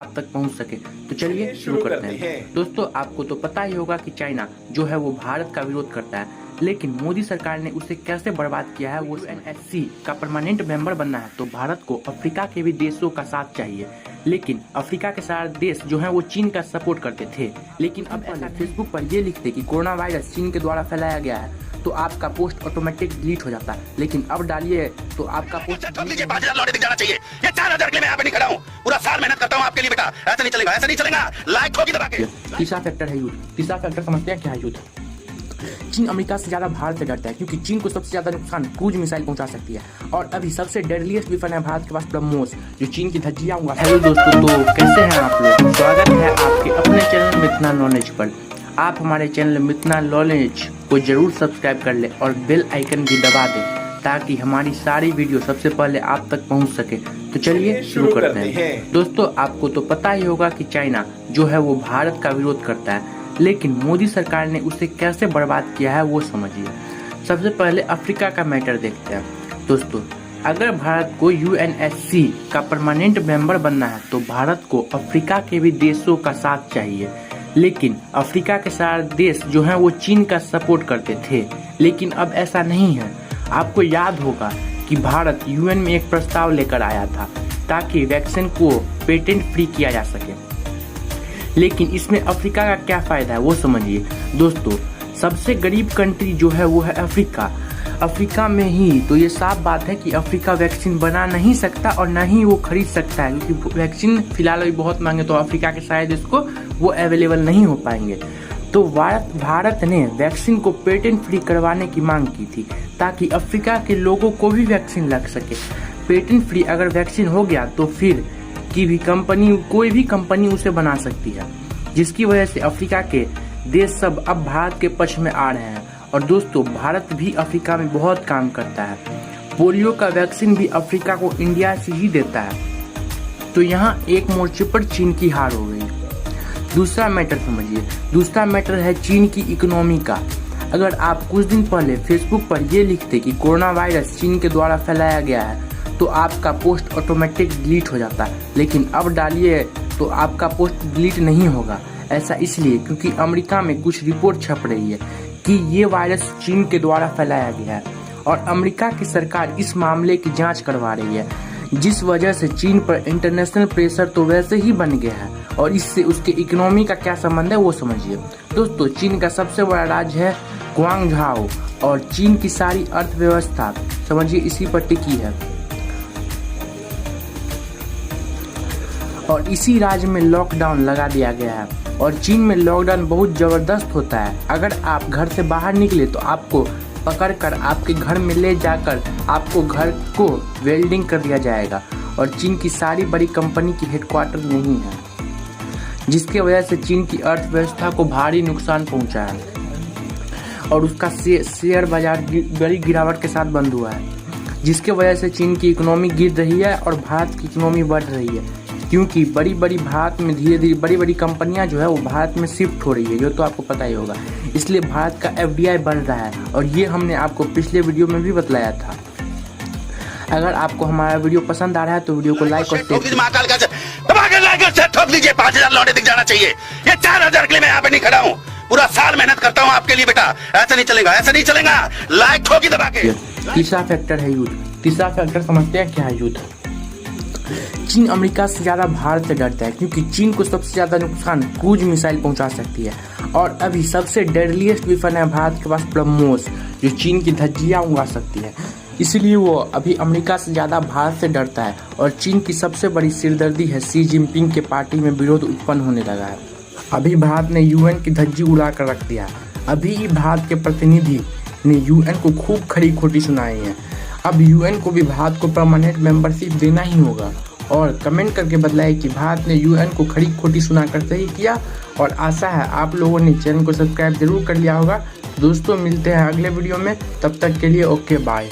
आप तक पहुंच सके। तो चलिए शुरू करते हैं। दोस्तों, आपको तो पता ही होगा कि चाइना जो है वो भारत का विरोध करता है, लेकिन मोदी सरकार ने उसे कैसे बर्बाद किया है। वो UNSC का परमानेंट मेंबर बनना है तो भारत को अफ्रीका के भी देशों का साथ चाहिए, लेकिन अफ्रीका के सारे देश जो हैं वो चीन का सपोर्ट करते थे। लेकिन अब ऐसा फेसबुक पर ये लिखते कि कोरोना वायरस चीन के द्वारा फैलाया गया है तो आपका पोस्ट ऑटोमेटिक डिलीट हो जाता है, लेकिन अब डालिए तो आपका पोस्ट लीजिए 5,000 लौटे दिख जाना चाहिए। ये 4,000 के लिए मैं यहाँ पे नहीं खड़ा हूँ, पूरा साल मेहनत करता हूँ आपके लिए बेटा। ऐसा नहीं चलेगा, ऐसा नहीं चलेगा। लाइक ठोकी दबा के। तीसरा फैक्टर है युद्ध। तीसरा फैक्टर समझते हैं क्या है? युद्ध। चीन अमेरिका से ज्यादा भारत से डरता है क्योंकि चीन को सबसे ज्यादा नुकसान क्रूज मिसाइल पहुंचा सकती है, और अभी सबसे डेडलीस्ट वेपन है भारत के पास ब्रह्मोस, जो चीन की धज्जियां हुआ। हेलो दोस्तों, तो कैसे हैं आप लोग? स्वागत है आपके अपने चैनल मितना नॉलेज पर। आप हमारे चैनल मितना नॉलेज को जरूर सब्सक्राइब कर ले और बेल आइकन भी दबा दें ताकि हमारी सारी वीडियो सबसे पहले आप तक पहुंच सके। तो चलिए शुरू करते हैं। दोस्तों, आपको तो पता ही होगा कि चाइना जो है वो भारत का विरोध करता है, लेकिन मोदी सरकार ने उसे कैसे बर्बाद किया है वो समझिए। सबसे पहले अफ्रीका का मैटर देखते हैं। दोस्तों, अगर भारत को UNSC का परमानेंट मेंबर बनना है तो भारत को अफ्रीका के भी देशों का साथ चाहिए, लेकिन अफ्रीका के सारे देश जो हैं वो चीन का सपोर्ट करते थे। लेकिन अब ऐसा नहीं है। आपको याद होगा कि भारत UN में एक प्रस्ताव लेकर आया था ताकि वैक्सीन को पेटेंट फ्री किया जा सके, लेकिन इसमें अफ्रीका का क्या फायदा है वो समझिए। दोस्तों, सबसे गरीब कंट्री जो है वो है अफ्रीका। अफ्रीका में ही तो ये साफ बात है कि अफ्रीका वैक्सीन बना नहीं सकता और न ही वो खरीद सकता है, क्योंकि वैक्सीन फिलहाल अभी बहुत महंगे, तो अफ्रीका के शायद इसको वो अवेलेबल नहीं हो पाएंगे। तो भारत ने वैक्सीन को पेटेंट फ्री करवाने की मांग की थी ताकि अफ्रीका के लोगों को भी वैक्सीन लग सके। पेटेंट फ्री अगर वैक्सीन हो गया तो फिर कोई भी कंपनी उसे बना सकती है, जिसकी वजह से अफ्रीका के देश सब अब भारत के पक्ष में आ रहे हैं। और दोस्तों, भारत भी अफ्रीका में बहुत काम करता है। पोलियो का वैक्सीन भी अफ्रीका को इंडिया से ही देता है। तो यहाँ एक मोर्चे पर चीन की हार हो गई। दूसरा मैटर समझिए। दूसरा मैटर है चीन की इकोनॉमी का। अगर आप कुछ दिन पहले फेसबुक पर ये लिखते कि कोरोना वायरस चीन के द्वारा फैलाया गया है तो आपका पोस्ट ऑटोमेटिक डिलीट हो जाता है, लेकिन अब डालिए तो आपका पोस्ट डिलीट नहीं होगा। ऐसा इसलिए क्योंकि अमेरिका में कुछ रिपोर्ट छप रही है कि ये वायरस चीन के द्वारा फैलाया गया है, और अमेरिका की सरकार इस मामले की जांच करवा रही है, जिस वजह से चीन पर इंटरनेशनल प्रेशर तो वैसे ही बन गया है, और इससे उसके इकोनॉमी का क्या संबंध है वो समझिए। दोस्तों, चीन का सबसे बड़ा राज्य है ग्वांगझाओ, और चीन की सारी अर्थव्यवस्था समझिए इसी पर टिकी है, और इसी राज्य में लॉकडाउन लगा दिया गया है। और चीन में लॉकडाउन बहुत जबरदस्त होता है। अगर आप घर से बाहर निकले तो आपको पकड़कर आपके घर में ले जाकर आपको घर को वेल्डिंग कर दिया जाएगा, और चीन की सारी बड़ी कंपनी की हेडक्वार्टर नहीं है, जिसके वजह से चीन की अर्थव्यवस्था को भारी नुकसान पहुंचा है, और उसका शेयर बाजार बड़ी गिरावट के साथ बंद हुआ है, जिसके वजह से चीन की इकोनॉमी गिर रही है और भारत की इकोनॉमी बढ़ रही है, क्योंकि बड़ी भारत में धीरे धीरे बड़ी कंपनियां जो है वो भारत में शिफ्ट हो रही है, जो तो आपको पता ही होगा। इसलिए भारत का FDI बढ़ रहा है, और ये हमने आपको पिछले वीडियो में भी बतलाया था। अगर आपको हमारा वीडियो पसंद आ रहा है तो वीडियो को लाइक और शेयर ठोक लीजिए। 5,000 लौटे दिख जाना चाहिए। ये 4,000 के लिए मैं यहाँ पे नहीं खड़ा हूँ, पूरा साल मेहनत करता हूँ आपके लिए बेटा। ऐसा नहीं चलेगा, ऐसा नहीं चलेगा। लाइक ठोकी दबा के। तीसरा फैक्टर है युद्ध। तीसरा फैक्टर समझते हैं क्या है? युद्ध। चीन अमेरिका से ज्यादा भारत से डरता है क्योंकि चीन को सबसे ज्यादा नुकसान क्रूज मिसाइल पहुंचा सकती है, और अभी सबसे डेडलीस्ट वेपन है भारत के पास ब्रह्मोस, जो चीन की धज्जियां उड़ा सकती है। इसलिए वो अभी अमेरिका से ज्यादा भारत से डरता है, और चीन की सबसे बड़ी सिरदर्दी है शी जिनपिंग के पार्टी में विरोध उत्पन्न होने लगा है। अभी भारत ने UN की धज्जी उड़ा कर रख दिया। अभी भारत के प्रतिनिधि ने UN को खूब खरी खोटी सुनाई है। अब UN को भी भारत को परमानेंट मेंबरशिप देना ही होगा, और कमेंट करके बतलाए कि भारत ने UN को खरी खोटी सुनाकर सही किया। और आशा है आप लोगों ने चैनल को सब्सक्राइब जरूर कर लिया होगा। दोस्तों, मिलते हैं अगले वीडियो में, तब तक के लिए ओके बाय।